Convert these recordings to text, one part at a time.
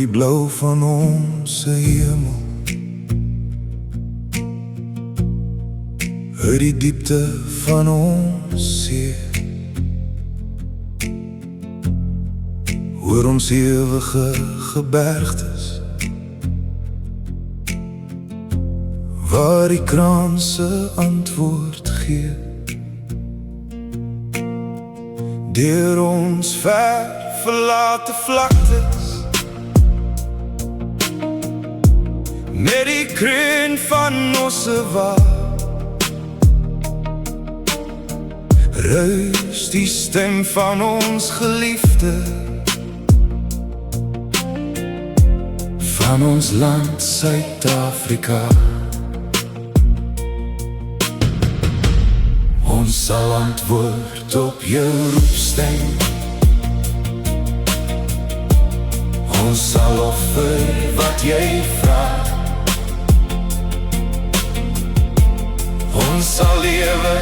die blauw van onze hemel, uit die diepte van ons see, hoor ons ewige gebergtes, waar die kraanse antwoord gee. Deur ons ver verlate vlaktes, met die kreun van Nossewa, ruis die stem van ons geliefde, van ons land Suid-Afrika. Ons sal antwoord op jou roepstem, ons sal offer wat jy vraag, ons sal lewe,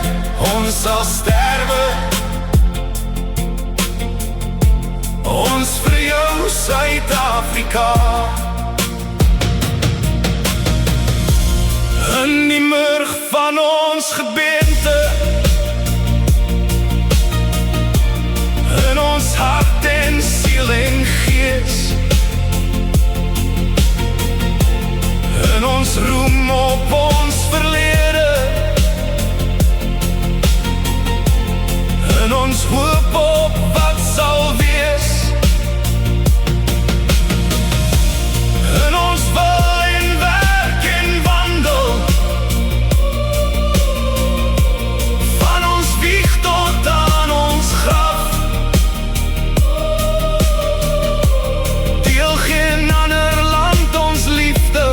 ons sal sterwe, ons vir jou Suid-Afrika. In die murg van ons gebeente, in ons hart en siel en gees, in ons roem op ons verlede, in ons hoop op wat sal wees, in ons wil en werk en wandel, van ons wieg tot aan ons graf. Deel geen ander land ons liefde,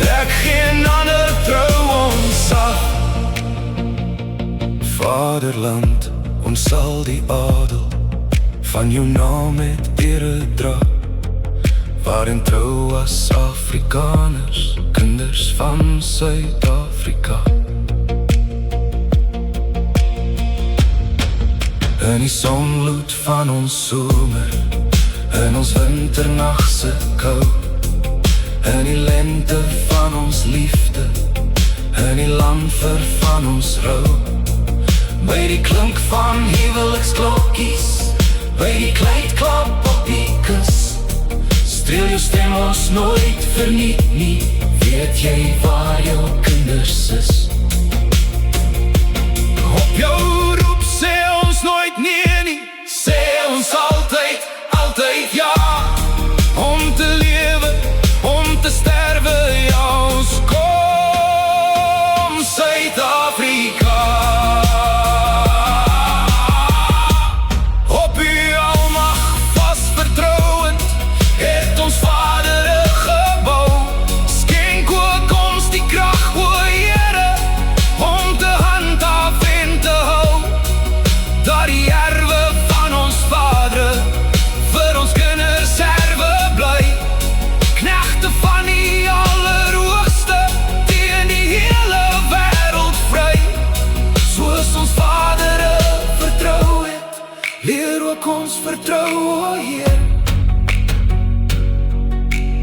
trek geen ander trou ons af. Vaderland, ons sal die adel van jou naam met ere dra, waarin trou as Afrikaners, kinders van Suid-Afrika. In die sonloed van ons somer, in ons winternachtse kou, in die lente van ons liefde, in die landver van ons rou, by die klink van huweliksklokkies, by die kleidklap op die kus, streel jou stem ons nooit verniet nie, weet jy waar jou kinders is. Op jou roep sê ons nooit nee nie, sê ons altyd, altyd ja, om te lewe, om te sterwe, ja, ons kom Suid-Afrika. Ons vertrou, o Heer,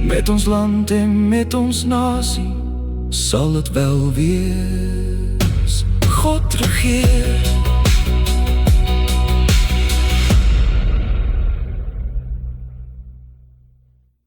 met ons land en met ons nasie, sal het wel wees. God regeer.